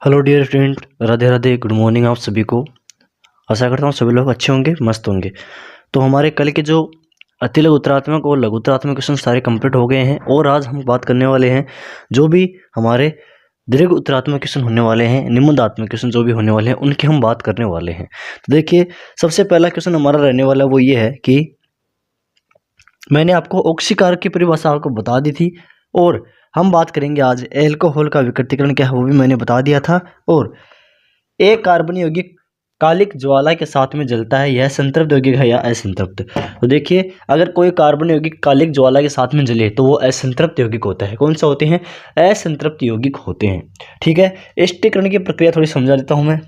Hello dear student, Radhe Radhe, good morning आप सभी को। आशा करता हूँ सभी लोग अच्छे होंगे, मस्त होंगे। तो हमारे कल के जो अति लघु उत्तरात्मक और लघु उत्तरात्मक क्वेश्चन सारे कंप्लीट हो गए हैं और आज हम बात करने वाले हैं जो भी हमारे दीर्घ उत्तरात्मक क्वेश्चन होने वाले हैं, निबंधात्मक क्वेश्चन जो भी होने वाले हैं उनकी हम बात करने वाले हैं। तो देखिए, सबसे पहला क्वेश्चन हमारा रहने वाला वो ये है कि मैंने आपको ऑक्सीकार की परिभाषा आपको बता दी थी और हम बात करेंगे आज एल्कोहल का विकृतीकरण क्या है वो भी मैंने बता दिया था। और एक कार्बन यौगिक कालिक ज्वाला के साथ में जलता है, यह संतृप्त यौगिक है या असंतृप्त। तो देखिए, अगर कोई कार्बन यौगिक कालिक ज्वाला के साथ में जले तो वो असंतृप्त यौगिक होता है। कौन सा होते हैं? असंतृप्त यौगिक होते हैं। ठीक है, एस्टीकरण की प्रक्रिया थोड़ी समझा देता हूं मैं।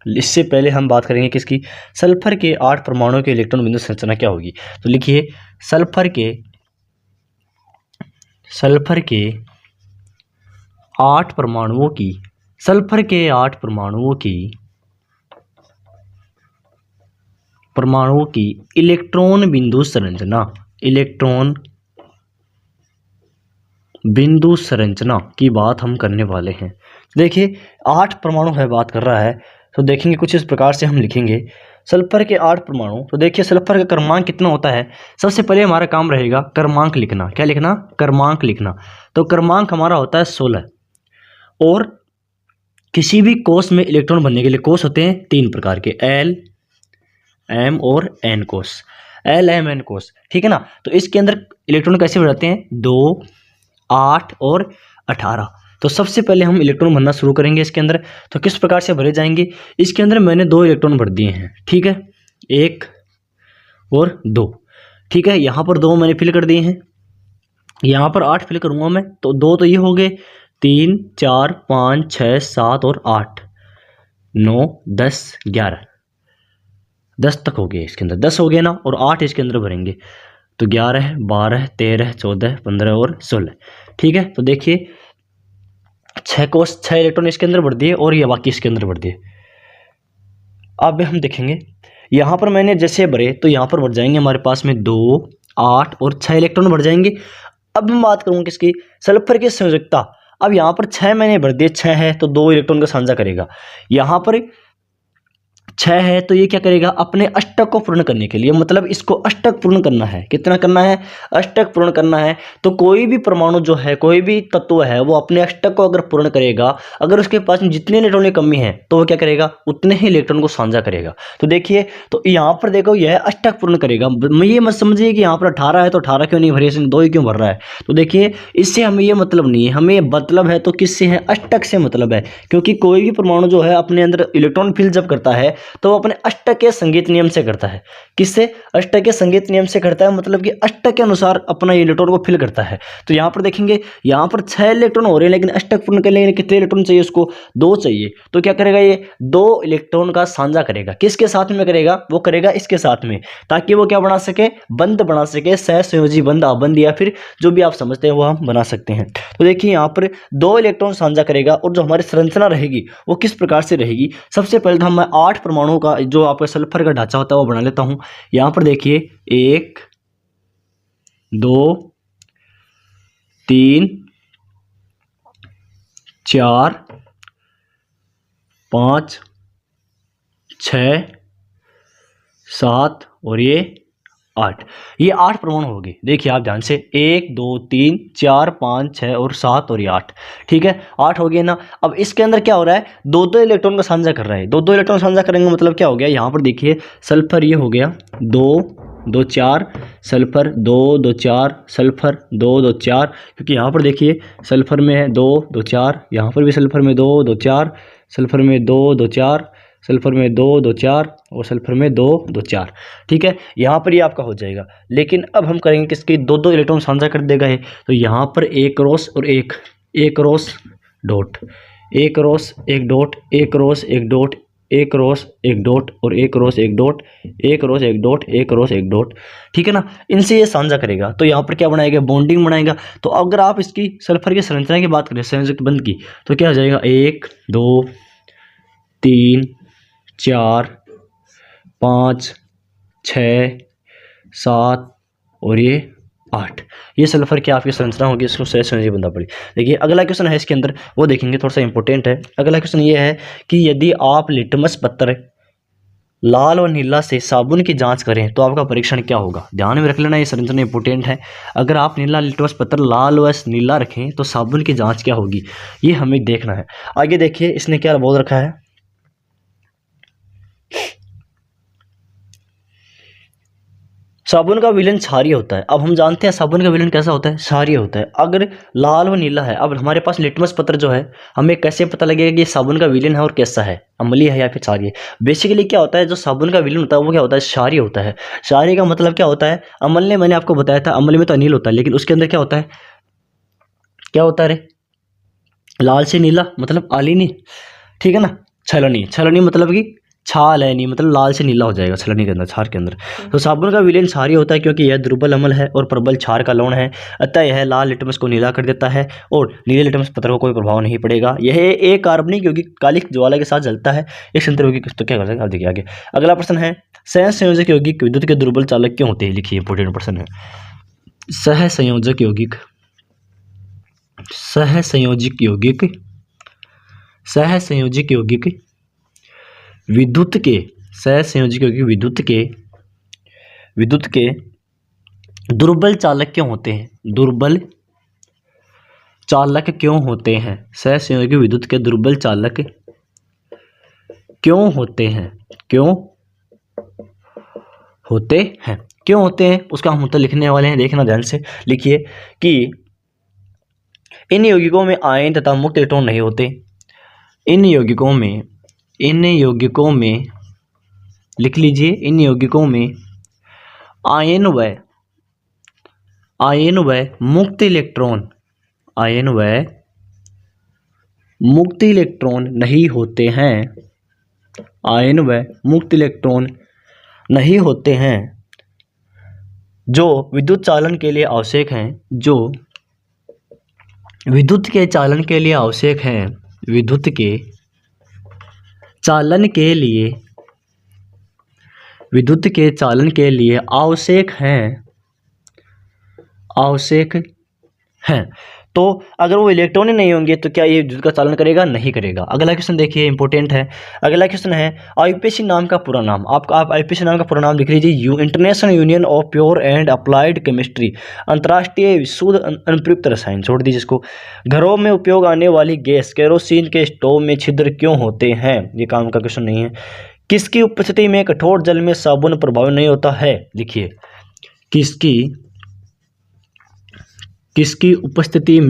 इससे पहले हम बात करेंगे किसकी? सल्फर के 8 परमाणुओं के इलेक्ट्रॉन बिंदु संरचना क्या होगी। तो लिखिए, सल्फर के 8 परमाणुओं की इलेक्ट्रॉन बिंदु संरचना की बात हम करने वाले हैं। देखिए, 8 परमाणु है बात कर रहा है, तो देखेंगे कुछ इस प्रकार से हम लिखेंगे सल्फर के 8 परमाणु। तो देखिए, सल्फर का क्रमांक कितना होता है। सबसे पहले हमारा काम रहेगा क्रमांक लिखना। क्या लिखना? क्रमांक लिखना। तो क्रमांक हमारा होता है 16। और किसी भी कोष में इलेक्ट्रॉन बनने के लिए कोष होते हैं 3 प्रकार के, एल, एम और एन कोष। एल, एम, एन कोष, ठीक है ना। तो इसके अंदर इलेक्ट्रॉन कैसे भरते हैं? 2, 8 और 18। तो सबसे पहले हम इलेक्ट्रॉन भरना शुरू करेंगे इसके अंदर। तो किस प्रकार से भरे जाएंगे? इसके अंदर मैंने 2 इलेक्ट्रॉन भर दिए हैं, ठीक है, 1 और 2। ठीक है, यहाँ पर 2 मैंने फिल कर दिए हैं, यहाँ पर 8 फिल करूंगा मैं। तो 2 तो ये हो गए, 3, 4, 5, 6, 7 और 8, 9, 10, 11, 10 तक हो गए। इसके अंदर 10 हो गए ना, और 8 इसके अंदर भरेंगे तो 11, 12, 13, 14, 15 और 16। ठीक है, तो देखिए 6 इलेक्ट्रॉन इसके अंदर भर दिए और ये बाकी इसके अंदर भर दिए। अब हम देखेंगे यहाँ पर मैंने जैसे भरे तो यहाँ पर भर जाएंगे हमारे पास में 2, 8 और 6 इलेक्ट्रॉन भर जाएंगे। अब मैं बात करूँ किसकी? सल्फर की संयोजकता। अब यहाँ पर 6 मैंने भर दिए, 6 है तो 2 इलेक्ट्रॉन का साझा करेगा। यहाँ पर 6 है तो ये क्या करेगा? अपने अष्टक को पूर्ण करने के लिए, मतलब इसको अष्टक पूर्ण करना है। कितना करना है? अष्टक पूर्ण करना है। तो कोई भी परमाणु जो है, कोई भी तत्व है, वो अपने अष्टक को अगर पूर्ण करेगा, अगर उसके पास में जितने इलेक्ट्रॉन की कमी है तो वो क्या करेगा? उतने ही इलेक्ट्रॉन को साझा करेगा। तो देखिए, तो यहाँ पर देखो यह अष्टक पूर्ण करेगा। ये मत समझिए कि यहाँ पर 18 है तो 18 क्यों नहीं भरे, इसने 2 ही क्यों भर रहा है। तो देखिए, इससे हमें ये मतलब नहीं है, हमें मतलब है तो किससे है? अष्टक से मतलब है। क्योंकि कोई भी परमाणु जो है अपने अंदर इलेक्ट्रॉन फिल जब करता है तो वो अपने अष्टक के संगीत नियम से करता है। किससे? अष्टक के संगीत नियम से करता है, मतलब कि अष्टक के अनुसार अपना इलेक्ट्रॉन को फिल करता है। तो यहाँ पर देखेंगे, यहाँ पर 6 इलेक्ट्रॉन हो रहे हैं लेकिन अष्टक पूर्ण करने के लिए कितने इलेक्ट्रॉन चाहिए उसको? 2 चाहिए। तो क्या करेगा? ये 2 इलेक्ट्रॉन का साझा करेगा। किसके साथ में करेगा? वो करेगा इसके साथ में, ताकि वो क्या बना सके? बंध बना सके, सहसंयोजी बंध, आबंध, या फिर जो भी आप समझते हैं वो हम बना सकते हैं। तो देखिए, यहाँ पर 2 इलेक्ट्रॉन साझा करेगा और जो हमारी संरचना रहेगी वो किस प्रकार से रहेगी? सबसे पहले तो मैं 8 परमाणुओं का जो आपका सल्फर का ढांचा होता है वो बना लेता हूं। यहां पर देखिए 1, 2, 3, 4, 5, 6, 7 और ये 8। ये 8 परमाणु हो गए। देखिए आप ध्यान से, 1, 2, 3, 4, 5, 6 और 7 और ये 8। ठीक है, 8 हो गए ना। अब इसके अंदर क्या हो रहा है? 2 इलेक्ट्रॉन का साझा कर रहा है। 2 इलेक्ट्रॉन साझा करेंगे मतलब क्या हो गया? यहाँ पर देखिए सल्फर ये हो गया 2, 2, 4, सल्फर 2, 2, 4, सल्फर 2, 2, 4। क्योंकि यहाँ पर देखिए सल्फर में है 2, 2, 4, यहाँ पर भी सल्फर में 2, 2, 4, सल्फर में 2, 2, 4, सल्फर में 2, 2, 4 और सल्फर में 2, 2, 4। ठीक है, यहाँ पर ये आपका हो जाएगा। लेकिन अब हम करेंगे किसके? 2 इलेक्ट्रॉन साझा कर देगा है। तो यहाँ पर एक क्रॉस और एक क्रॉस डॉट, एक क्रॉस एक डॉट, एक क्रॉस एक डॉट, एक क्रॉस एक डॉट और एक क्रॉस एक डॉट, एक क्रॉस एक डॉट, एक क्रॉस एक डॉट। ठीक है ना, इनसे ये साझा करेगा। तो यहाँ पर क्या बनाएगा? बॉन्डिंग बनाएगा। तो अगर आप इसकी सल्फर की संरचना की बात करें, संयुक्त बंध की, तो क्या हो जाएगा? 1, 2, 3, 4, 5, 6, 7 और ये 8। ये सल्फर की आपकी संरचना होगी, इसको सहज संयोजक बनना पड़ी। देखिए अगला क्वेश्चन है इसके अंदर, वो देखेंगे, थोड़ा सा इंपॉर्टेंट है। अगला क्वेश्चन ये है कि यदि आप लिटमस पत्र लाल और नीला से साबुन की जांच करें तो आपका परीक्षण क्या होगा। ध्यान में रख लेना, ये संरचना इंपॉर्टेंट है। अगर आप नीला लिटमस पत्र लाल व नीला रखें तो साबुन की जांच क्या होगी, ये हमें देखना है। आगे देखिए इसने क्या बोल रखा है, साबुन का विलयन क्षारीय होता है। अब हम जानते हैं साबुन का विलयन कैसा होता है, क्षारीय होता है। अगर लाल व नीला है, अब हमारे पास लिटमस पत्र जो है, हमें कैसे पता लगेगा कि ये साबुन का विलयन है और कैसा है, अम्लीय है या फिर क्षारीय। बेसिकली क्या होता है, जो साबुन का विलयन होता है वो क्या होता है, क्षारीय होता है। क्षारीय का मतलब क्या होता है, अम्लीय मैंने आपको बताया था, अम्लीय में तो अनिल होता है, लेकिन उसके अंदर क्या होता है, क्या होता है रे, लाल से नीला मतलब आलिनी, ठीक है ना। छलनी, छलनी मतलब कि छाल है, नहीं मतलब लाल से नीला हो जाएगा छलनी के अंदर, क्षार के अंदर। तो साबुन का विलयन क्षारीय होता है क्योंकि यह दुर्बल अम्ल है और प्रबल क्षार का लवण है, अतः यह लाल लिटमस को नीला कर देता है और नीले लिटमस पत्र को कोई प्रभाव नहीं पड़ेगा। यह एक कार्बनिक यौगिक कालिक ज्वाला के साथ जलता है, एक संतृप्त यौगिक, तो क्या कर सकते हैं, देखिए आगे। अगला प्रश्न है, सहसंयोजक यौगिक विद्युत के दुर्बल चालक क्यों होते हैं, लिखिए, इंपोर्टेंट प्रश्न है। सहसंयोजक यौगिक, सहसंयोजक यौगिक, सहसंयोजक यौगिक विद्युत के, सहसंयोजक यौगिक विद्युत के दुर्बल चालक क्यों होते हैं, दुर्बल चालक क्यों होते हैं। सहसंयोजक विद्युत के दुर्बल चालक क्यों होते हैं, क्यों होते हैं, क्यों होते हैं, उसका हम उत्तर लिखने वाले हैं, देखना ध्यान से। लिखिए कि इन यौगिकों में आयन तथा मुक्त इलेक्ट्रॉन नहीं होते। इन यौगिकों में लिख लीजिए, इन यौगिकों में आयन व मुक्त इलेक्ट्रॉन, आयन व मुक्त इलेक्ट्रॉन नहीं होते हैं, आयन व मुक्त इलेक्ट्रॉन नहीं होते हैं, जो विद्युत चालन के लिए आवश्यक हैं, जो विद्युत के चालन के लिए आवश्यक हैं, विद्युत के चालन के लिए, विद्युत के चालन के लिए आवश्यक हैं, आवश्यक हैं। तो अगर वो इलेक्ट्रॉन ही नहीं होंगे तो क्या ये विद्युत का चालन करेगा, नहीं करेगा। अगला क्वेश्चन देखिए, इंपॉर्टेंट है। अगला क्वेश्चन है, आईपीसी नाम का पूरा नाम, आप आईपीसी नाम का पूरा नाम लिख लीजिए, international union of pure and applied chemistry, अंतर्राष्ट्रीय शुद्ध अनुप्रयुक्त रसायन, छोड़ दीजिए इसको। घरों में उपयोग आने वाली गैस केरोसिन के स्टोव में छिद्र क्यों होते हैं, ये काम का क्वेश्चन नहीं है। किसकी उपस्थिति में कठोर जल में साबुन प्रभावी नहीं होता है, लिखिए, किसकी उपस्थिति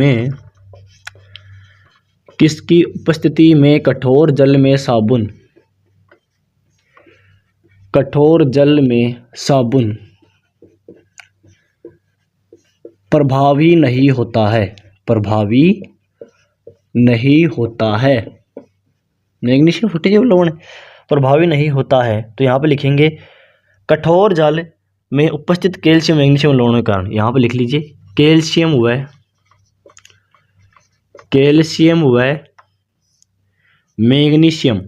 में कठोर जल में साबुन प्रभावी नहीं होता है, प्रभावी नहीं होता है। मैग्नीशियम फुटेज लवण प्रभावी नहीं होता है, तो यहाँ पे लिखेंगे कठोर जल में उपस्थित कैल्शियम मैग्नीशियम लवणों के कारण, यहाँ पे लिख लीजिए कैल्शियम व मैग्नीशियम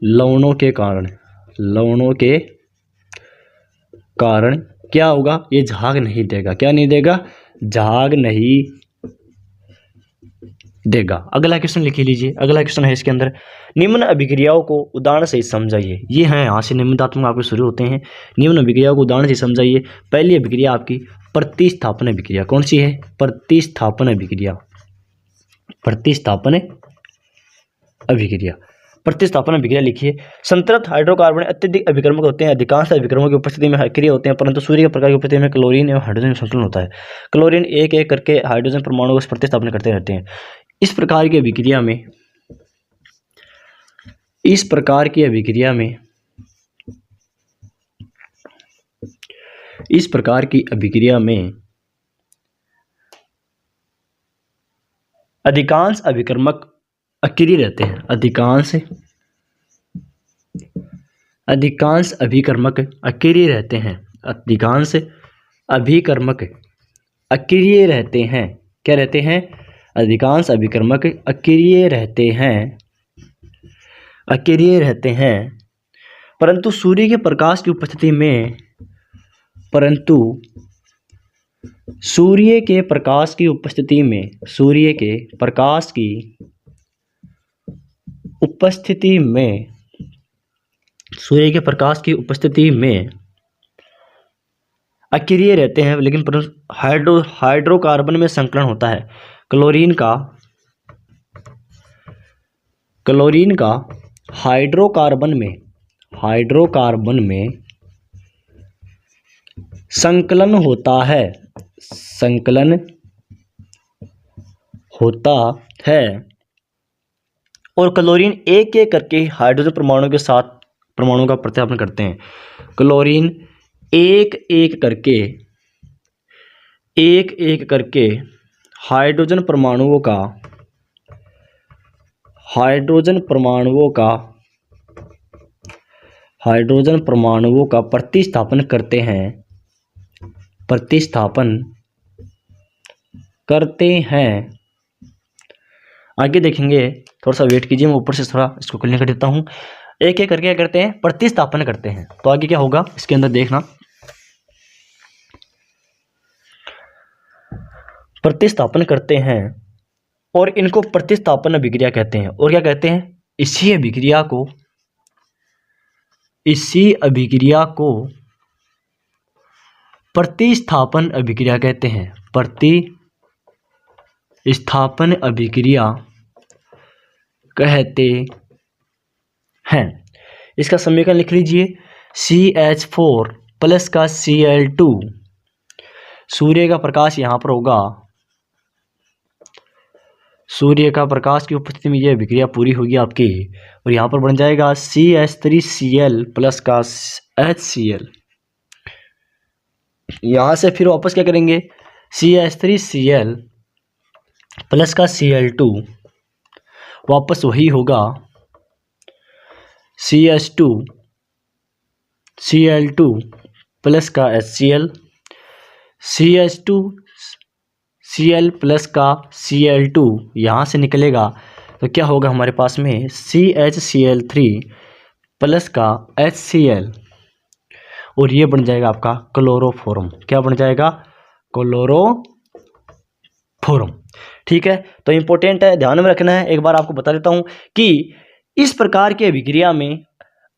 लवणों के कारण क्या होगा, ये झाग नहीं देगा, क्या नहीं देगा, झाग नहीं देगा। अगला क्वेश्चन लिख लीजिए। अगला क्वेश्चन है इसके अंदर, निम्न अभिक्रियाओं को उदाहरण से समझाइए। ये है यहाँ से निम्नतात्मक आपके शुरू होते हैं। निम्न अभिक्रियाओं को उदाहरण से समझाइए। पहली अभिक्रिया आपकी प्रतिस्थापन अभिक्रिया, कौन सी है, प्रतिस्थापन अभिक्रिया, प्रतिस्थापन अभिक्रिया। प्रतिस्थापन अभिक्रिया लिखिए, संतृप्त हाइड्रोकार्बन अत्यधिक अभिकर्मक होते हैं, अधिकांश अभिकर्मकों की उपस्थिति में सक्रिय होते हैं, परंतु सूर्य के प्रकाश की उपस्थिति में क्लोरीन एवं हाइड्रोजन संतुलन होता है। क्लोरीन एक एक करके हाइड्रोजन परमाणु को प्रतिस्थापन करते रहते हैं। इस प्रकार की अभिक्रिया में अधिकांश अभिकर्मक अक्रिय रहते हैं, अधिकांश अभिकर्मक अक्रिय रहते हैं, अधिकांश अभिकर्मक अक्रिय रहते हैं, क्या रहते हैं, अधिकांश अभिकर्मक अक्रिय रहते हैं, परंतु सूर्य के प्रकाश की उपस्थिति में परंतु सूर्य के प्रकाश की उपस्थिति में सूर्य के प्रकाश की उपस्थिति में सूर्य के प्रकाश की उपस्थिति में अक्रिय रहते हैं, लेकिन हाइड्रोकार्बन में संकलन होता है। क्लोरीन का हाइड्रोकार्बन में संकलन होता है और क्लोरीन एक एक करके हाइड्रोजन परमाणु के साथ परमाणु का प्रतिस्थापन करते हैं। क्लोरीन एक एक करके हाइड्रोजन परमाणुओं का प्रतिस्थापन करते हैं। आगे देखेंगे, थोड़ा सा वेट कीजिए, मैं ऊपर से थोड़ा इसको क्लीन कर देता हूँ। एक एक करके क्या करते हैं, प्रतिस्थापन करते हैं। तो आगे क्या होगा इसके अंदर देखना, प्रतिस्थापन करते हैं और इनको प्रतिस्थापन अभिक्रिया कहते हैं। और क्या कहते हैं, इसी अभिक्रिया को प्रतिस्थापन अभिक्रिया कहते हैं। प्रतिस्थापन अभिक्रिया कहते हैं। इसका समीकरण लिख लीजिए, CH4 प्लस का Cl2। सूर्य का प्रकाश यहाँ पर होगा, सूर्य का प्रकाश की उपस्थिति में यह अभिक्रिया पूरी होगी आपकी, और यहाँ पर बन जाएगा CH3Cl प्लस का HCl। यहाँ से फिर वापस क्या करेंगे, CH3Cl प्लस का Cl2 वापस वही होगा CH2Cl2 प्लस का HCl, CH2Cl प्लस का Cl2 यहाँ से निकलेगा तो क्या होगा हमारे पास में CHCl3 प्लस का HCl, और ये बन जाएगा आपका क्लोरोफॉर्म। क्या बन जाएगा, क्लोरोफॉर्म। ठीक है, तो इंपॉर्टेंट है, ध्यान में रखना है। एक बार आपको बता देता हूं कि इस प्रकार के अभिक्रिया में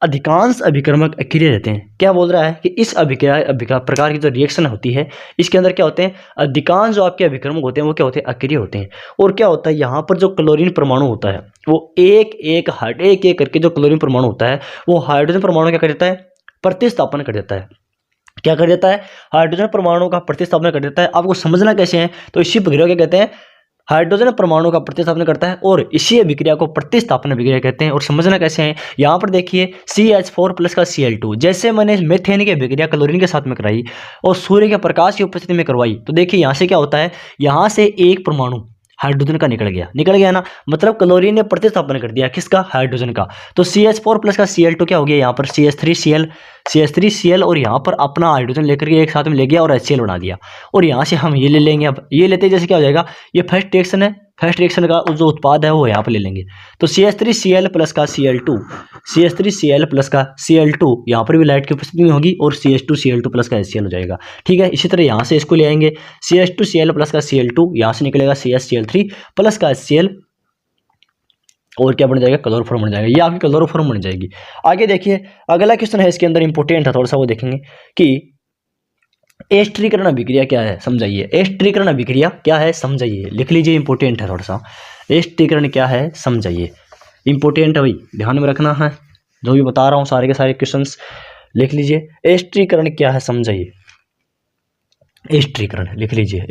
अधिकांश अभिक्रमक अक्रिय रहते हैं। क्या बोल रहा है कि इस अभिक्रिया प्रकार की जो रिएक्शन होती है इसके अंदर क्या होते हैं, अधिकांश जो आपके अभिक्रमक होते हैं वो क्या होते हैं, अक्रिय होते हैं। और क्या होता है, यहाँ पर जो क्लोरीन परमाणु होता है वो एक एक करके जो क्लोरीन परमाणु होता है वो हाइड्रोजन परमाणु क्या कर देता है, प्रतिस्थापन कर देता है। क्या कर देता है, हाइड्रोजन परमाणु का प्रतिस्थापन कर देता है। आपको समझना कैसे है, तो इसी प्रक्रिया क्या कहते हैं, हाइड्रोजन परमाणु का प्रतिस्थापन करता है और इसी अभिक्रिया को प्रतिस्थापन अभिक्रिया कहते हैं। और समझना कैसे है, यहाँ पर देखिए CH4 प्लस का Cl2, जैसे मैंने मीथेन की अभिक्रिया क्लोरीन के साथ में कराई और सूर्य के प्रकाश की उपस्थिति में करवाई, तो देखिए यहाँ से क्या होता है, यहाँ से एक परमाणु हाइड्रोजन का निकल गया ना, मतलब क्लोरीन ने प्रतिस्थापन कर दिया किसका, हाइड्रोजन का। तो CH4 प्लस का Cl2 क्या हो गया, यहाँ पर CH3Cl और यहाँ पर अपना हाइड्रोजन लेकर के एक साथ में ले गया और HCl बना दिया। और यहाँ से हम ये ले लेंगे, अब ये लेते जैसे क्या हो जाएगा, ये फर्स्ट रिएक्शन है, फर्स्ट रिएक्शन का जो उत्पाद है वो यहाँ पर ले लेंगे। तो CH3Cl प्लस का Cl2 यहाँ पर भी लाइट की उपस्थिति में होगी और CH2Cl2 प्लस का HCl हो जाएगा। ठीक है, इसी तरह यहाँ से इसको ले आएंगे, CH2Cl प्लस का Cl2 यहाँ से निकलेगा CHCl3 प्लस का HCl, और क्या बन जाएगा, क्लोरोफॉर्म बन जाएगा। ये आपकी क्लोरोफॉर्म बन जाएगी। आगे देखिए, अगला क्वेश्चन है इसके अंदर इंपॉर्टेंट है थोड़ा सा, वो देखेंगे कि एस्टरीकरण अभिक्रिया क्या है, समझाइए। एस्टरीकरण अभिक्रिया क्या है, समझाइए, लिख लीजिए, इंपॉर्टेंट है थोड़ा सा। एस्टरीकरण क्या है, समझाइए, इंपॉर्टेंट है भाई, ध्यान में रखना है। जो भी बता रहा हूँ सारे के सारे क्वेश्चंस लिख लीजिए। एस्टरीकरण क्या है, समझाइए। एस्टरीकरण लिख लीजिए,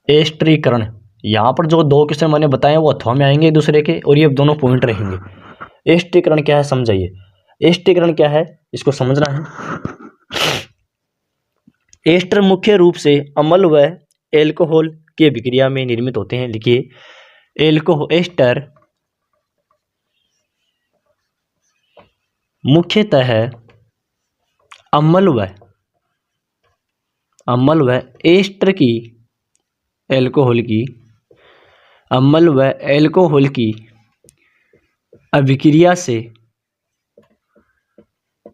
एस्टरीकरण यहाँ पर जो दो क्वेश्चन मैंने बताए वो अथवा में आएंगे एक दूसरे के, और ये दोनों पॉइंट रहेंगे। एस्टरीकरण क्या है, समझाइए। एस्टरीकरण क्या है, इसको समझना है। एस्टर मुख्य रूप से अम्ल व एल्कोहल की अभिक्रिया में निर्मित होते हैं। लिखिए, एस्टर मुख्यतः अम्ल व एस्टर की अम्ल व एल्कोहल की अभिक्रिया से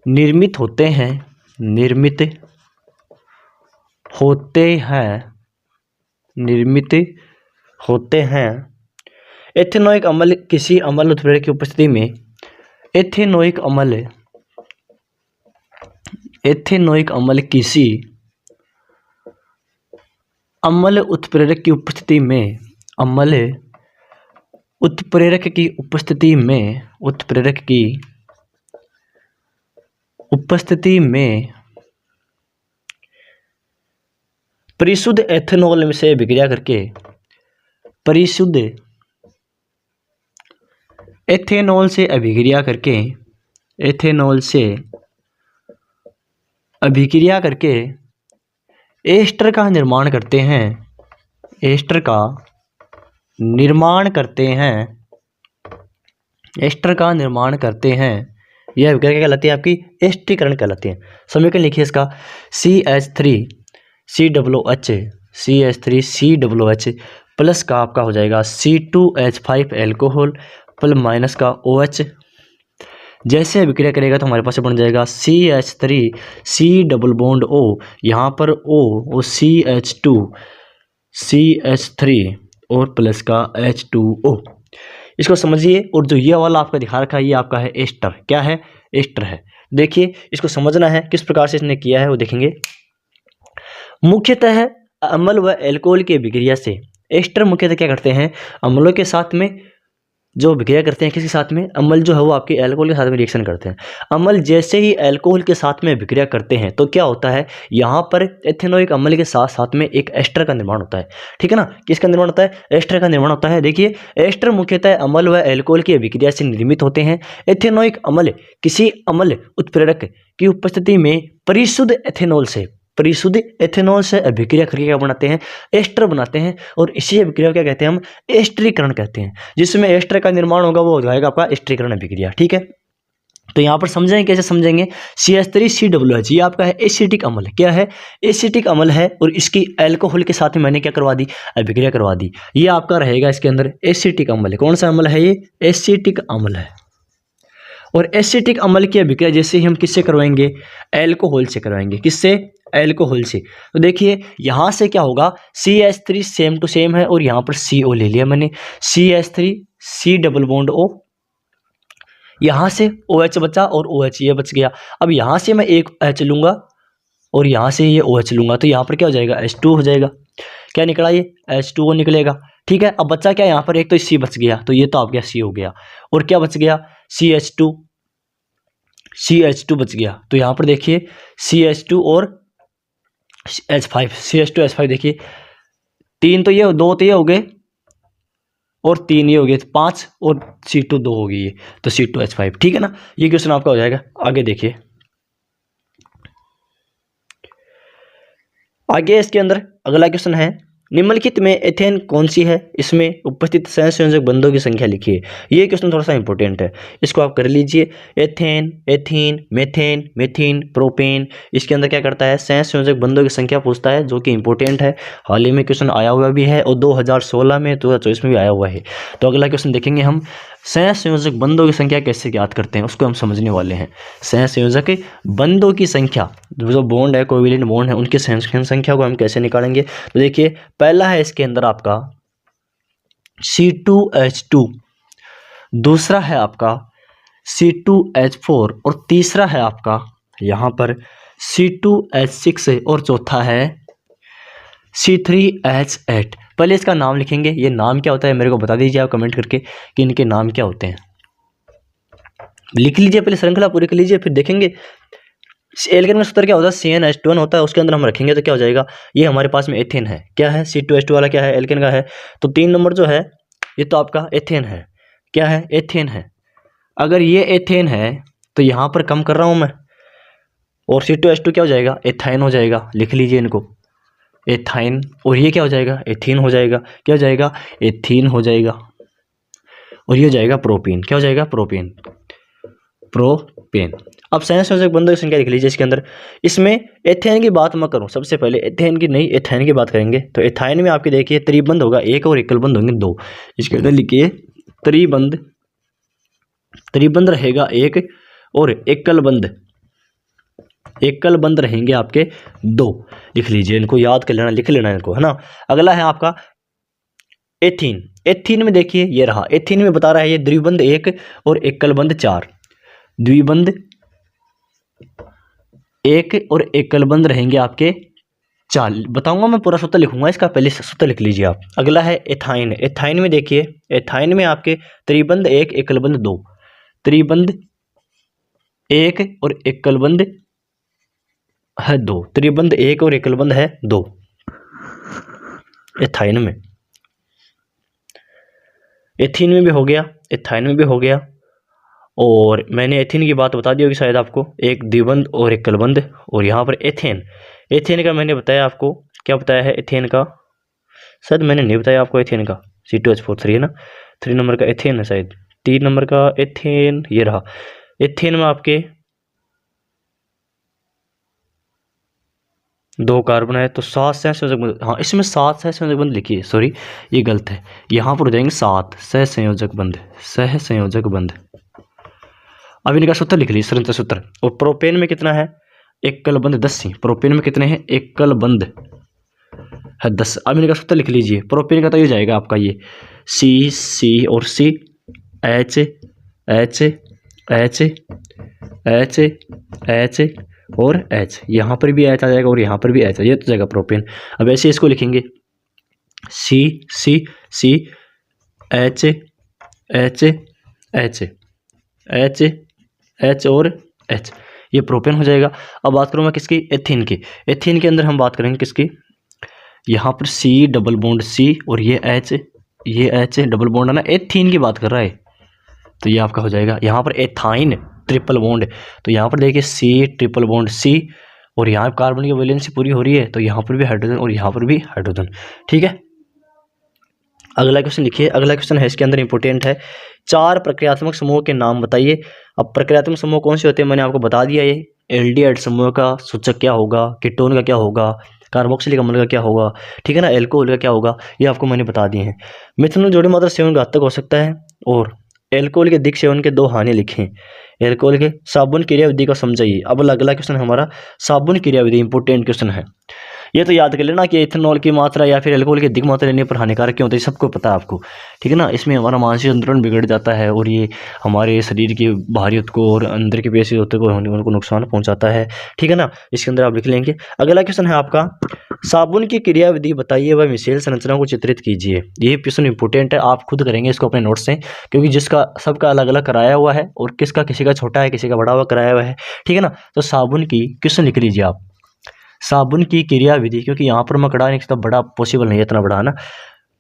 निर्मित होते हैं, निर्मित होते हैं एथेनोइक अम्ल किसी अम्ल उत्प्रेरक की उपस्थिति में एथेनोइक अम्ल किसी अम्ल उत्प्रेरक की उपस्थिति में उत्प्रेरक की उपस्थिति में परिशुद्ध एथेनॉल से अभिक्रिया करके परिशुद्ध एथेनॉल से अभिक्रिया करके एस्टर का निर्माण करते हैं, एस्टर का निर्माण करते हैं। यह अभिक्रिया क्या कहलाती है? आपकी एस्टरीकरण कहलाती है। समीकरण लिखिए इसका CH3COOH प्लस का आपका हो जाएगा C2H5 एल्कोहल प्लस माइनस का OH। जैसे अभिक्रिया करेगा तो हमारे पास बन जाएगा CH3 C double bond O, यहाँ पर O और CH3 और प्लस का H2O। इसको समझिए। और जो ये वाला आपका दिखा रखा है ये आपका है एस्टर। क्या है? एस्टर है। देखिए इसको समझना है किस प्रकार से इसने किया है वो देखेंगे। मुख्यतः अम्ल व एल्कोहल की अभिक्रिया से एस्टर मुख्यतः क्या करते हैं? अम्लों के साथ में जो अभिक्रिया करते हैं, किसके साथ में? अम्ल जो है वो आपके एल्कोहल के साथ में रिएक्शन करते हैं। अम्ल जैसे ही एल्कोहल के साथ में अभिक्रिया करते हैं तो क्या होता है? यहाँ पर एथेनोइक अम्ल के साथ साथ में एक एस्टर का निर्माण होता है। ठीक है ना? किसका निर्माण होता है? एस्टर का निर्माण होता है। देखिए एस्टर मुख्यतः अम्ल व एल्कोहल की अभिक्रिया से निर्मित होते हैं। एथेनोइक अम्ल किसी अम्ल उत्प्रेरक की उपस्थिति में परिशुद्ध एथेनॉल से अभिक्रिया करके क्या बनाते हैं? एस्टर बनाते हैं। और इसी अभिक्रिया को क्या कहते हैं? हम एस्टरीकरण कहते हैं। जिसमें एस्टर का निर्माण होगा वो हो जाएगा आपका एस्टरीकरण अभिक्रिया। ठीक है, तो यहाँ पर समझेंगे, कैसे समझेंगे? CH3COOH ये आपका है एसिटिक अम्ल। क्या है? एसिटिक अम्ल है और इसकी एल्कोहल के साथ में मैंने क्या करवा दी? अभिक्रिया करवा दी। ये आपका रहेगा इसके अंदर एसिटिक अम्ल। कौन सा अम्ल है ये? एसिटिक अम्ल है। और एसिटिक अम्ल की अभिक्रिया जैसे ही हम किससे करवाएंगे? एल्कोहल से करवाएंगे। किससे? एल्कोहल से। तो देखिए यहाँ से क्या होगा? CH3 सेम टू सेम है और यहाँ पर CO ले लिया मैंने, CH3 C double bond O, यहाँ से OH बचा और OH ये बच गया। अब यहाँ से मैं एक H लूँगा और यहाँ से ये OH लूँगा तो यहाँ पर क्या हो जाएगा? H2 हो जाएगा। क्या निकला? ये H2O निकलेगा। ठीक है, अब बचा क्या यहाँ पर? एक तो C बच गया, तो ये तो आप गया C हो गया। और क्या बच गया? CH2 बच गया। तो यहाँ पर देखिए CH2 और H5, CH2H5 देखिए 3 तो ये, 2 तो ये हो गए और 3 ये हो गए, 5 और C2 2 हो गई ये, तो C2H5। ठीक है ना? ये क्वेश्चन आपका हो जाएगा। आगे देखिए, आगे इसके अंदर अगला क्वेश्चन है, निम्नलिखित में एथेन कौन सी है? इसमें उपस्थित सहसंयोजक बंधों की संख्या लिखिए। ये क्वेश्चन थोड़ा सा इंपॉर्टेंट है, इसको आप कर लीजिए। एथेन, एथीन, मेथेन, मेथिन, प्रोपेन, इसके अंदर क्या करता है? सहसंयोजक बंधों की संख्या पूछता है, जो कि इंपॉर्टेंट है। हाल ही में क्वेश्चन आया हुआ भी है और 2016 में 2024 में भी आया हुआ है। तो अगला क्वेश्चन देखेंगे हम, सहसंयोजक बंधों की संख्या कैसे ज्ञात करते हैं उसको हम समझने वाले हैं। सहसंयोजक बंधों की संख्या, जो बॉन्ड है, कोवेलेंट बॉन्ड है, उनकी संख्या को हम कैसे निकालेंगे? तो देखिए पहला है इसके अंदर आपका C2H2, दूसरा है आपका C2H4 और तीसरा है आपका यहाँ पर C2H6 और चौथा है C3H8। पहले इसका नाम लिखेंगे। ये नाम क्या होता है मेरे को बता दीजिए आप कमेंट करके कि इनके नाम क्या होते हैं। लिख लीजिए, पहले श्रृंखला पूरी कर लीजिए, फिर देखेंगे। एल्केन का सूत्र क्या होता है? CnH2n होता है, उसके अंदर हम रखेंगे तो क्या हो जाएगा? ये हमारे पास में एथेन है। क्या है? C2H2 वाला क्या है? एल्केन का है। तो 3 नंबर जो है ये तो आपका एथेन है। क्या है? एथेन है। अगर ये एथेन है तो यहाँ पर कम कर रहा हूँ मैं, और C2H2 क्या हो जाएगा? एथाइन हो जाएगा। लिख लीजिए इनको, एथाइन। और ये क्या हो जाएगा? एथीन हो जाएगा। क्या हो जाएगा? एथीन हो जाएगा। और ये हो जाएगा प्रोपेन। क्या हो जाएगा? प्रोपेन। अब सहसंयोजक बंधों की संख्या लिख लीजिए इसके अंदर। इसमें एथेन की बात मैं करूं, सबसे पहले एथेन की नहीं, एथाइन की बात करेंगे। तो एथाइन में आपके देखिए त्रिबंध होगा, एक और एकल बंध होंगे 2। इसके अंदर लिखिए त्रिबंध त्रिबंध रहेगा एक और एकल बंद रहेंगे आपके 2। लिख लीजिए, इनको याद कर लेना, लिख लेना इनको, है ना। अगला है आपका एथीन। एथीन में देखिए ये रहा, एथीन में बता रहा है ये द्विबंध 1 और एकल बंध 4। द्विबंध 1 और एकल बंध रहेंगे आपके 4। बताऊंगा मैं, पूरा सूत्र लिखूंगा इसका, पहले सूत्र लिख लीजिए आप। अगला है एथाइन। एथाइन में देखिए, एथाइन में आपके त्रिबंध 1 एकल बंध 2। त्रिबंध 1 और एकल बंध है 2। त्रिबंध 1 और एकल बंध है 2 एथाइन में। एथीन में भी हो गया, एथाइन में भी हो गया। और मैंने एथीन की बात बता दी होगी शायद आपको, एक द्विबंध और एक कलबंध। और यहाँ पर एथेन, एथेन का मैंने बताया आपको, क्या बताया है एथेन का, शायद मैंने नहीं बताया आपको एथेन का। C2H4 है ना, 3 नंबर का एथेन है शायद, 3 नंबर का एथेन ये रहा। एथेन में आपके 2 कार्बन है, तो 7 सहसंयोजक बंध, हाँ इसमें 7 सहसंयोजक बंध लिखिए, सॉरी ये गलत है, यहाँ पर हो जाएंगे 7 सहसंयोजक बंध, सहसंयोजक बंध। अब इनका सूत्र लिख लीजिए, संरचना सूत्र। और प्रोपेन में कितना है, एकल बंध 10। प्रोपेन में कितने हैं, एकल बंध है 10। अब इनका सूत्र लिख लीजिए। प्रोपेन का तो ये जाएगा आपका ये C और C, H H H H H और H, यहाँ पर भी H आ जाएगा और यहाँ पर भी H, ये तो जाएगा प्रोपेन। अब ऐसे इसको लिखेंगे C H H H H H और H, ये प्रोपेन हो जाएगा। अब बात करूँ मैं किसकी, एथीन की। एथीन के अंदर हम बात करेंगे किसकी, यहाँ पर C डबल बॉन्ड C और ये H डबल बॉन्ड है ना, एथीन की बात कर रहा है, तो ये आपका हो जाएगा। यहाँ पर एथाइन ट्रिपल बॉन्ड, तो यहाँ पर देखिए C ट्रिपल बॉन्ड C, और यहाँ पर कार्बन की वैलेंसी पूरी हो रही है, तो यहाँ पर भी हाइड्रोजन और यहाँ पर भी हाइड्रोजन। ठीक है, अगला क्वेश्चन लिखिए। अगला क्वेश्चन है इसके अंदर इंपॉर्टेंट है, 4 प्रक्रियात्मक समूह के नाम बताइए। अब प्रक्रियात्मक समूह कौन से होते हैं मैंने आपको बता दिया, ये एल्डिहाइड समूह का सूचक क्या होगा, कीटोन का क्या होगा, कार्बोक्सिलिक अम्ल का क्या होगा, ठीक है ना, एल्कोहल का क्या होगा, ये आपको मैंने बता दिए हैं। मिथेनॉल जोड़ी मात्रा सेवन घातक हो सकता है, और एल्कोहल के अधिक सेवन के 2 हानि लिखें। एल्कोहल के साबुन क्रियाविधि को समझाइए। अब अगला क्वेश्चन हमारा साबुन क्रियाविधि, इंपॉर्टेंट क्वेश्चन है, ये तो याद कर लेना कि इथेनॉल की मात्रा या फिर एल्कोहल की अधिक मात्रा लेने पर हानिकारक क्यों होता है, सबको पता है आपको, ठीक है ना। इसमें हमारा मानसिक संतुलन बिगड़ जाता है, और ये हमारे शरीर की बाहरियत को और अंदर के पेशी होते को उनको नुकसान पहुंचाता है, ठीक है ना। इसके अंदर आप लिख लेंगे। अगला क्वेश्चन है आपका, साबुन की क्रियाविधि बताइए व मिसेल संरचना को चित्रित कीजिए। ये क्वेश्चन इंपॉर्टेंट है, आप खुद करेंगे इसको अपने नोट्स से, क्योंकि जिसका सबका अलग अलग कराया हुआ है, और किसका किसी का छोटा है किसी का बड़ा हुआ कराया हुआ है, ठीक है ना। तो साबुन की क्वेश्चन लिख लीजिए आप, साबुन की क्रियाविधि, क्योंकि यहाँ पर मैं कड़ा नहीं सकता, बड़ा पॉसिबल नहीं है इतना बड़ा, है ना।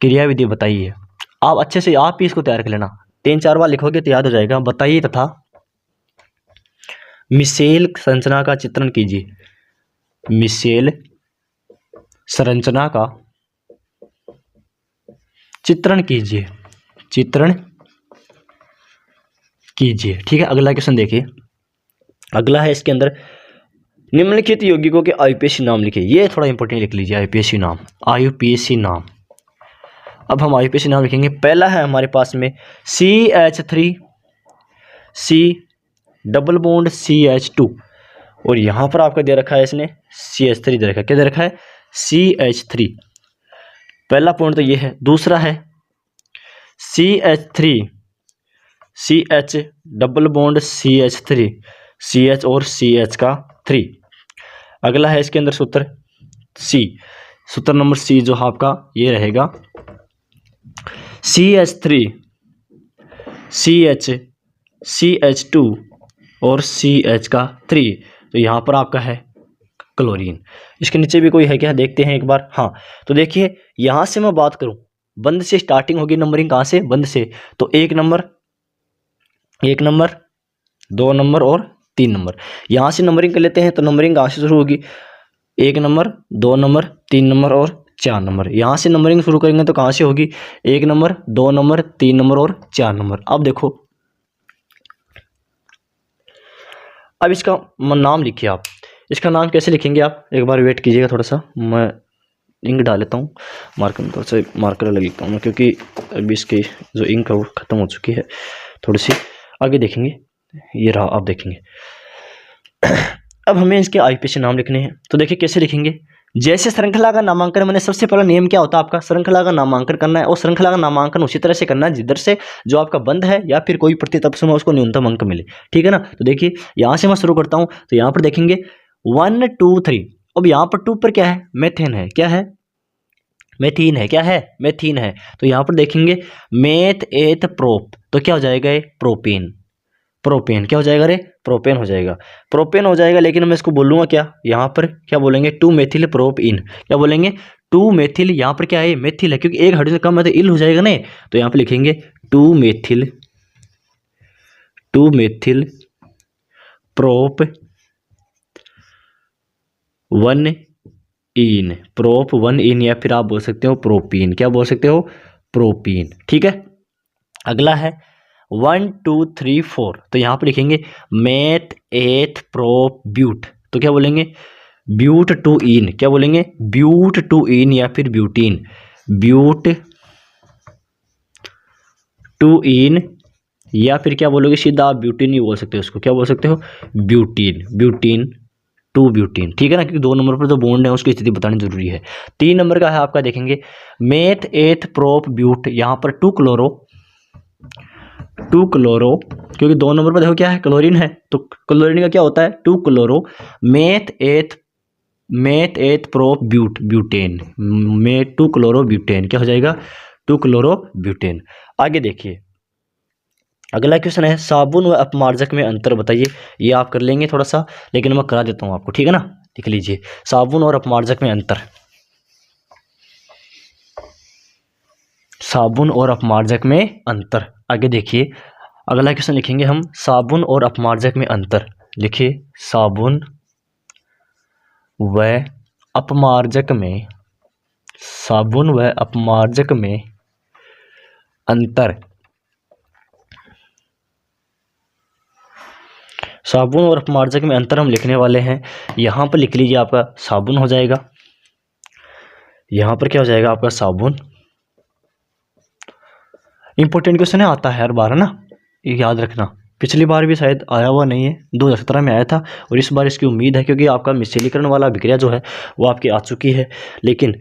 क्रियाविधि बताइए, आप अच्छे से आप ही इसको तैयार कर लेना, 3-4 बार लिखोगे तो याद हो जाएगा। बताइए तथा मिसेल संरचना का चित्रण कीजिए। मिसेल संरचना का चित्रण कीजिए, चित्रण कीजिए, ठीक है। अगला क्वेश्चन देखिए, अगला है इसके अंदर, निम्नलिखित यौगिकों के आयुपेशी नाम लिखिए। ये थोड़ा इंपॉर्टेंट लिख लीजिए, आयुपेशी नाम, आयुपेशी नाम। अब हम आयुपेशी नाम लिखेंगे। पहला है हमारे पास में CH3 C double bond CH2, और यहाँ पर आपका दे रखा है इसने CH3 दे रखा है, क्या दे रखा है CH3। पहला पॉइंट तो ये है। दूसरा है CH3 CH double bond CH3 CH और CH का 3। अगला है इसके अंदर सूत्र C, सूत्र नंबर C जो आपका ये रहेगा CH3 CH CH2 और CH का 3, तो यहाँ पर आपका है क्लोरीन। इसके नीचे भी कोई है क्या, देखते हैं एक बार। हाँ, तो देखिए यहाँ से मैं बात करूँ, बंद से स्टार्टिंग होगी नंबरिंग, कहाँ से, बंद से, तो 1 नंबर 2 नंबर और 3 नंबर, यहाँ से नंबरिंग कर लेते हैं। तो नंबरिंग कहाँ से शुरू होगी, 1 नंबर 2 नंबर 3 नंबर और 4 नंबर। यहाँ से नंबरिंग शुरू करेंगे तो कहाँ से होगी, 1 नंबर 2 नंबर 3 नंबर और 4 नंबर। अब देखो, अब इसका नाम लिखिए आप। इसका नाम कैसे लिखेंगे आप, एक बार वेट कीजिएगा थोड़ा सा, मैं इंक डाल लेता हूँ, मार्कर थोड़ा सा मार्कर लग लेता हूँ मैं, क्योंकि अभी इसकी जो इंक है वो ख़त्म हो चुकी है थोड़ी सी। आगे देखेंगे, ये रहा, आप देखेंगे। अब हमें इसके आईपीसी नाम लिखने हैं, तो देखिए कैसे लिखेंगे। जैसे श्रृंखला का नामांकन, मैंने सबसे पहला नियम क्या होता है आपका, श्रृंखला का नामांकन करना है, और श्रृंखला का नामांकन उसी तरह से करना है जिधर से जो आपका बंद है या फिर कोई प्रतितत्व में उसको न्यूनतम अंक मिले, ठीक है ना। तो देखिए यहाँ से मैं शुरू करता हूँ, तो यहाँ पर देखेंगे 1 2 3। अब यहाँ पर 2 पर क्या है, मेथेन है, क्या है, मेथीन है, क्या है, मेथीन है। तो यहाँ पर देखेंगे मेथ एथ प्रोप, तो क्या हो जाएगा ये, प्रोपेन। प्रोपेन क्या हो जाएगा रे, प्रोपेन हो जाएगा, प्रोपेन हो जाएगा। लेकिन मैं इसको बोलूँगा क्या, यहाँ पर क्या बोलेंगे, 2 मेथिल प्रोप इन, क्या बोलेंगे, 2 मेथिल, यहाँ पर क्या है, मेथिल है, क्योंकि एक हाइड्रोजन कम है तो इल हो जाएगा ना। तो यहाँ पर लिखेंगे 2 मेथिल प्रोप 1 इन, प्रोप 1 इन, या फिर आप बोल सकते हो प्रोपीन, क्या बोल सकते हो, प्रोपीन, ठीक है। अगला है 1 2 3 4, तो यहाँ पर लिखेंगे मेथ एथ प्रोप ब्यूट, तो क्या बोलेंगे, ब्यूट 2 इन, क्या बोलेंगे, ब्यूट 2 इन, या फिर ब्यूटीन, ब्यूट 2 इन, या फिर क्या बोलोगे, सीधा आप ब्यूटीन ही बोल सकते हो उसको, क्या बोल सकते हो, ब्यूटीन, ब्यूटीन 2 ब्यूटीन, ठीक है ना, क्योंकि 2 नंबर पर जो बॉन्ड है उसकी स्थिति बतानी जरूरी है। 3 नंबर का है आपका, देखेंगे मेथ एथ प्रोप ब्यूट, यहाँ पर 2 क्लोरो, क्योंकि 2 नंबर पर देखो क्या है, क्लोरीन है, तो क्लोरीन का क्या होता है, 2 chloro meth eth prop butane, में 2 क्लोरो ब्यूटेन, क्या हो जाएगा, 2 क्लोरो ब्यूटेन। आगे देखिए अगला क्वेश्चन है साबुन व अपमार्जक में अंतर बताइए। ये आप कर लेंगे थोड़ा सा, लेकिन मैं करा देता हूँ आपको, ठीक है ना। लिख लीजिए साबुन और अपमार्जक में अंतर, साबुन और अपमार्जक में अंतर। आगे देखिए अगला क्वेश्चन लिखेंगे हम, साबुन और अपमार्जक में अंतर। लिखिए साबुन व अपमार्जक में, साबुन व अपमार्जक में अंतर। साबुन और अपमार्जक में अंतर हम लिखने वाले हैं, यहाँ पर लिख लीजिए आपका साबुन हो जाएगा, यहाँ पर क्या हो जाएगा आपका साबुन। इंपॉर्टेंट क्वेश्चन है, आता है हर बार, है ना, ये याद रखना। पिछली बार भी शायद आया हुआ नहीं है, 2017 में आया था, और इस बार इसकी उम्मीद है, क्योंकि आपका मिश्रीकरण वाला अभिक्रिया जो है वो आपकी आ चुकी है, लेकिन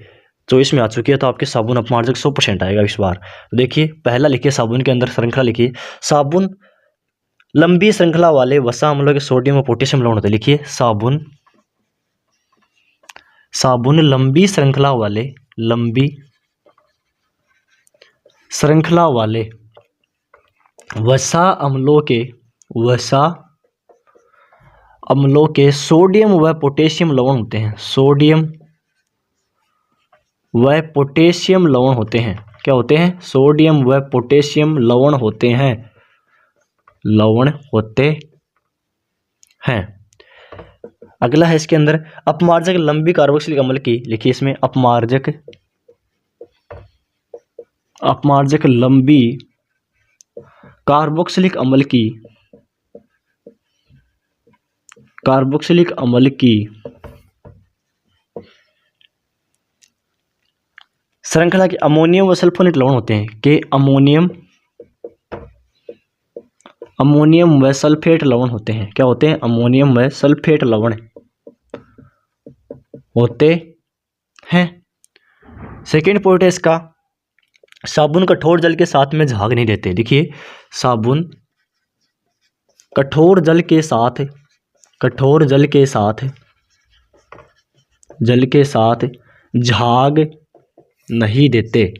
24 में आ चुकी है, तो आपके साबुन अपमार्जक 100% आएगा इस बार। तो देखिए पहला लिखिए, साबुन के अंदर श्रृंखला लिखिए, साबुन लंबी श्रृंखला वाले वसा अम्लों के सोडियम और पोटेशियम लवण होते हैं। लिखिए साबुन लंबी श्रृंखला वाले वसा अम्लों के सोडियम व पोटेशियम लवण होते हैं, सोडियम व पोटेशियम लवण होते हैं, क्या होते हैं, सोडियम व पोटेशियम लवण होते हैं, अगला है इसके अंदर अपमार्जक लंबी कार्बोक्सिलिक अम्ल की। लिखिए इसमें अपमार्जक लंबी कार्बोक्सिलिक अम्ल की श्रृंखला के अमोनियम व सल्फोनेट लवण होते हैं, कि अमोनियम व सल्फेट लवण होते हैं, क्या होते हैं, अमोनियम व सल्फेट लवण होते हैं। सेकेंड पॉइंट है इसका, साबुन कठोर जल के साथ में झाग नहीं देते। देखिए साबुन कठोर जल के साथ झाग नहीं देते।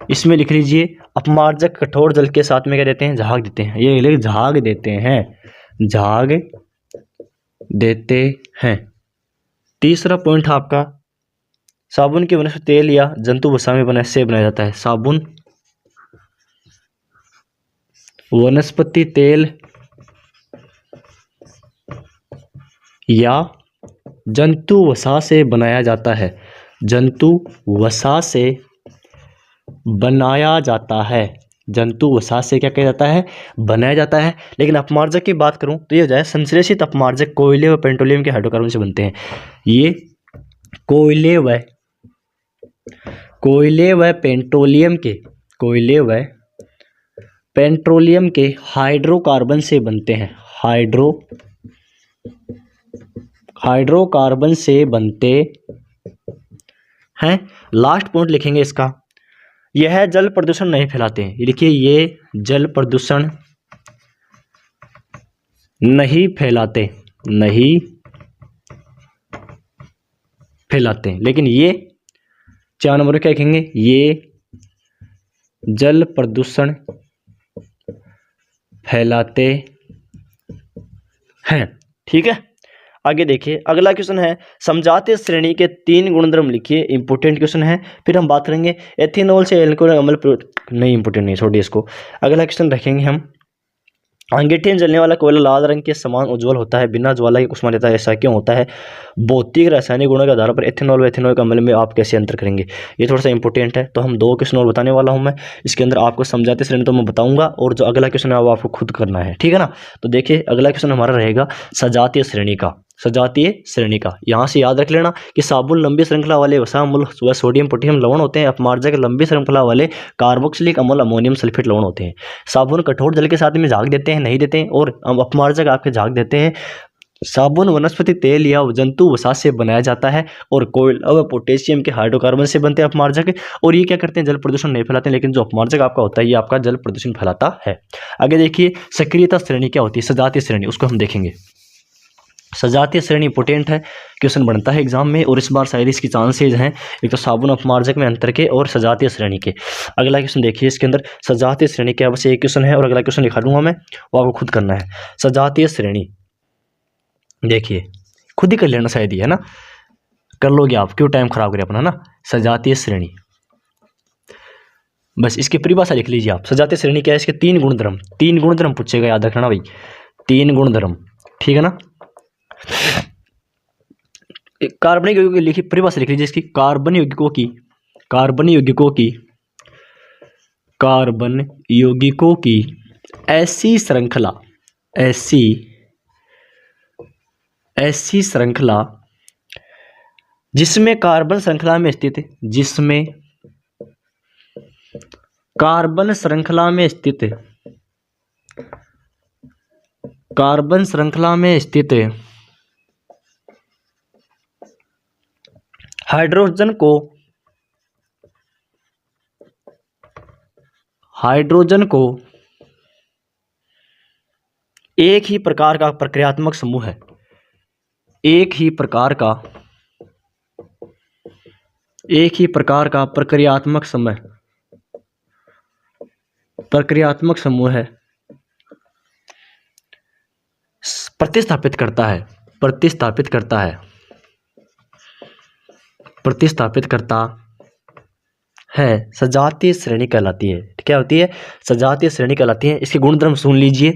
इसमें लिख लीजिए अपमार्जक कठोर जल के साथ में क्या देते हैं, झाग देते हैं, ये लिख झाग देते हैं। तीसरा पॉइंट है आपका, साबुन के वनस्पति तेल या जंतु वसा में बनाया जाता है। साबुन वनस्पति तेल या जंतु वसा से बनाया जाता है, जंतु वसा से क्या किया जाता है, बनाया जाता है। लेकिन अपमार्जक की बात करूं तो ये हो जाए संश्लेषित अपमार्जक कोयले व पेट्रोलियम के हाइड्रोकार्बन से बनते हैं। ये कोयले व पेट्रोलियम के पेट्रोलियम के हाइड्रोकार्बन से बनते हैं, हाइड्रोकार्बन से बनते हैं। लास्ट पॉइंट लिखेंगे इसका, यह जल प्रदूषण नहीं फैलाते हैं। ये लिखिए, ये जल प्रदूषण नहीं फैलाते, नहीं फैलाते हैं। लेकिन ये 4 नंबर क्या लिखेंगे, ये जल प्रदूषण फैलाते हैं। ठीक है, आगे देखिए, अगला क्वेश्चन है समझाते श्रेणी के 3 गुणधर्म लिखिए। इंपोर्टेंट क्वेश्चन है। फिर हम बात करेंगे एथेनॉल से एल्कोहल अम्ल नहीं, इंपोर्टेंट नहीं, छोड़िए इसको। अगला क्वेश्चन रखेंगे हम, अंगीठी में जलने वाला कोयला लाल रंग के समान उज्जवल होता है, बिना ज्वाला के उष्मा देता है, ऐसा क्यों होता है? भौतिक रासायनिक गुणों के आधार पर एथेनॉल व एथेनॉल के अम्ल में आप कैसे अंतर करेंगे? ये थोड़ा सा इंपॉर्टेंट है। तो हम 2 क्वेश्चन और बताने वाला हूं मैं। इसके अंदर आपको समझाते श्रेणी तो मैं बताऊंगा, और जो अगला क्वेश्चन है वो आपको खुद करना है, ठीक है ना। तो देखिए, अगला क्वेश्चन हमारा रहेगा सजातीय श्रेणी का, सजातीय श्रेणी का। यहाँ से याद रख लेना कि साबुन लंबी श्रृंखला वाले वसा अम्ल व सोडियम पोटेशियम लवण होते हैं, अपमार्जक लंबी श्रृंखला वाले कार्बोक्सिलिक अम्ल अमोनियम सल्फेट लवण होते हैं। साबुन कठोर जल के साथ में झाग देते हैं, नहीं देते हैं, और अपमार्जक आपके झाग देते हैं। साबुन वनस्पति तेल या जंतु वसा से बनाया जाता है, और कोयला व पोटेशियम के हाइड्रोकार्बन से बनते हैं अपमार्जक। और ये क्या करते हैं, जल प्रदूषण नहीं फैलाते हैं, लेकिन जो अपमार्जक आपका होता है ये आपका जल प्रदूषण फैलाता है। आगे देखिए, सक्रियता श्रेणी क्या होती है, सजातीय श्रेणी, उसको हम देखेंगे। सजातीय श्रेणी इंपोर्टेंट है, क्वेश्चन बनता है एग्जाम में, और इस बार शायद इसकी चांसेज हैं, एक तो साबुन अपमार्जक में अंतर के और सजातीय श्रेणी के। अगला क्वेश्चन देखिए, इसके अंदर सजातीय श्रेणी क्या, बस एक क्वेश्चन है और अगला क्वेश्चन लिखा दूंगा मैं, वो आपको खुद करना है। सजातीय श्रेणी देखिए, खुद ही कर लेना, शायद ही है ना, कर लोगे आप, क्यों टाइम खराब करें अपना ना। सजातीय श्रेणी, बस इसकी परिभाषा लिख लीजिए आप। सजातीय श्रेणी क्या है, इसके 3 गुणधर्म, 3 गुणधर्म पूछेगा, याद रखना भाई, 3 गुणधर्म, ठीक है ना। कार्बनिक यौगिकों की लिखी परिभाषा लिख लीजिए इसकी, कार्बन यौगिकों की, कार्बन यौगिकों की, कार्बन यौगिकों की ऐसी श्रृंखला, ऐसी श्रृंखला जिसमें कार्बन श्रृंखला में स्थित, जिसमें कार्बन श्रृंखला में स्थित, कार्बन श्रृंखला में स्थित हाइड्रोजन को एक ही प्रकार का प्रक्रियात्मक समूह है, एक ही प्रकार का प्रक्रियात्मक समूह है, प्रतिस्थापित करता है, सजातीय श्रेणी कहलाती है। क्या होती है, सजातीय श्रेणी कहलाती है। इसके गुणधर्म सुन लीजिए।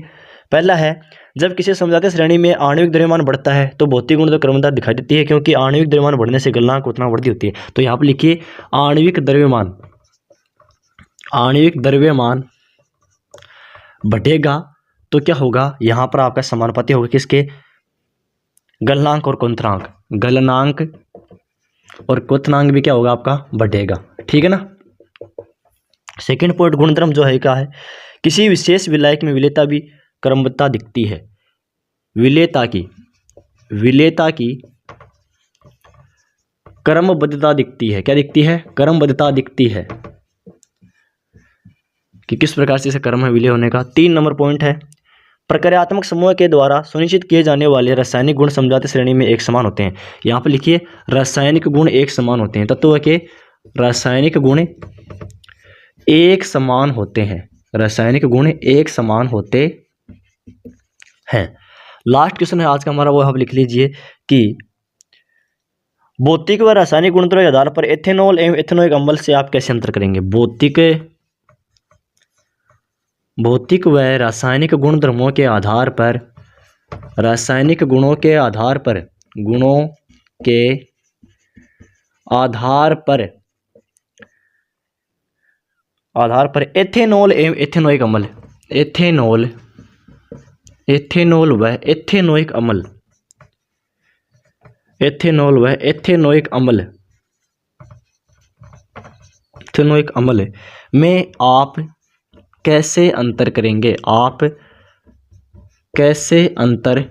पहला है, जब किसी समझाती श्रेणी में आणविक द्रव्यमान बढ़ता है तो भौतिक गुण तो क्रमता दिखाई देती है, क्योंकि आणविक द्रव्यमान बढ़ने से गलनांक उतना वृद्धि होती है। तो यहाँ पर लिखिए, आणविक द्रव्यमान बढ़ेगा तो क्या होगा, यहाँ पर आपका समानुपाती होगा किसके, गलनांक और क्वथनांक, गलनांक और क्वथनांक भी क्या होगा आपका, बढ़ेगा, ठीक है ना। सेकंड पॉइंट, गुणधर्म जो है क्या है, किसी विशेष विलायक में विलेयता भी क्रमबद्धता दिखती है, विलेयता की क्रमबद्धता दिखती है। क्या दिखती है, क्रमबद्धता दिखती है, कि किस प्रकार से इसे क्रम है विलय होने का। 3 नंबर पॉइंट है, प्रक्रियात्मक समूह के द्वारा सुनिश्चित किए जाने वाले रासायनिक गुण समझाती श्रेणी में एक समान होते हैं। यहाँ पर लिखिए, रासायनिक गुण एक समान होते हैं, तत्व के रासायनिक गुण एक समान होते हैं, रासायनिक गुण एक समान होते हैं। लास्ट क्वेश्चन है आज का हमारा, वो आप लिख लीजिए कि भौतिक व रासायनिक गुणों के आधार पर एथेनॉल एवं एथेनॉइक अम्ल से आप कैसे अंतर करेंगे। भौतिक व रासायनिक गुणधर्मों के आधार पर, रासायनिक गुणों के आधार पर एथेनॉल एवं एथेनॉइक अम्ल, एथेनॉल व एथेनॉइक अम्ल, एथेनॉल व एथेनॉइक अम्ल में आप कैसे अंतर करेंगे, आप कैसे अंतर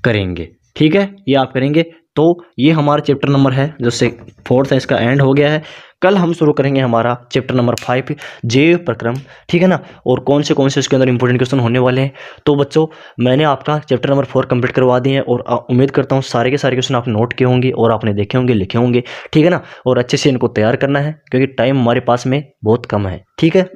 करेंगे, ठीक है, ये आप करेंगे। तो ये हमारा चैप्टर नंबर है जो से फोर्थ है, इसका एंड हो गया है। कल हम शुरू करेंगे हमारा चैप्टर नंबर 5 जैव प्रक्रम, ठीक है ना, और कौन से उसके अंदर इंपॉर्टेंट क्वेश्चन होने वाले हैं। तो बच्चों मैंने आपका चैप्टर नंबर 4 कंप्लीट करवा दिए हैं और उम्मीद करता हूँ सारे के सारे क्वेश्चन आपने नोट किए होंगे और आपने देखे होंगे, लिखे होंगे, ठीक है ना, और अच्छे से इनको तैयार करना है क्योंकि टाइम हमारे पास में बहुत कम है, ठीक है।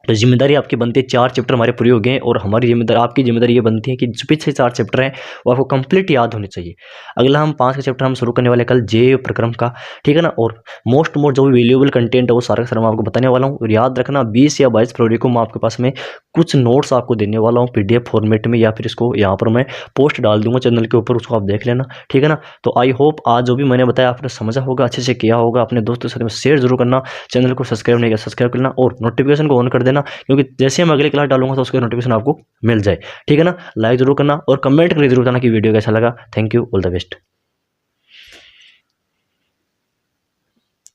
तो जिम्मेदारी आपकी बनती है, 4 चैप्टर हमारे पूरे हो गए हैं और हमारी जिम्मेदारी, आपकी जिम्मेदारी ये बनती है कि जो पिछले 4 चैप्टर हैं वो आपको कंप्लीट याद होने चाहिए। अगला हम 5 का चैप्टर हम शुरू करने वाले कल जैव प्रक्रम का, ठीक है ना, और मोस्ट जो भी वैल्यूएबल कंटेंट है वो सारा का सारा मैं आपको बताने वाला हूँ। और याद रखना 20 या 22 फरवरी को मैं आपके पास में कुछ नोट्स आपको देने वाला हूँ PDF फॉर्मेट में, या फिर इसको यहाँ पर मैं पोस्ट डाल दूंगा चैनल के ऊपर, उसको आप देख लेना, ठीक है ना। तो आई होप आज जो भी मैंने बताया आपने समझा होगा, अच्छे से किया होगा। अपने दोस्तों के साथ में शेयर जरूर करना, चैनल को सब्सक्राइब नहीं किया सब्सक्राइब करना और नोटिफिकेशन को ऑन कर देना, क्योंकि जैसे हम अगले क्लास डालूंगा तो उसका नोटिफिकेशन आपको मिल जाए, ठीक है ना। लाइक जरूर करना और कमेंट करके जरूर बताना कि वीडियो कैसा लगा। Thank you, all the best.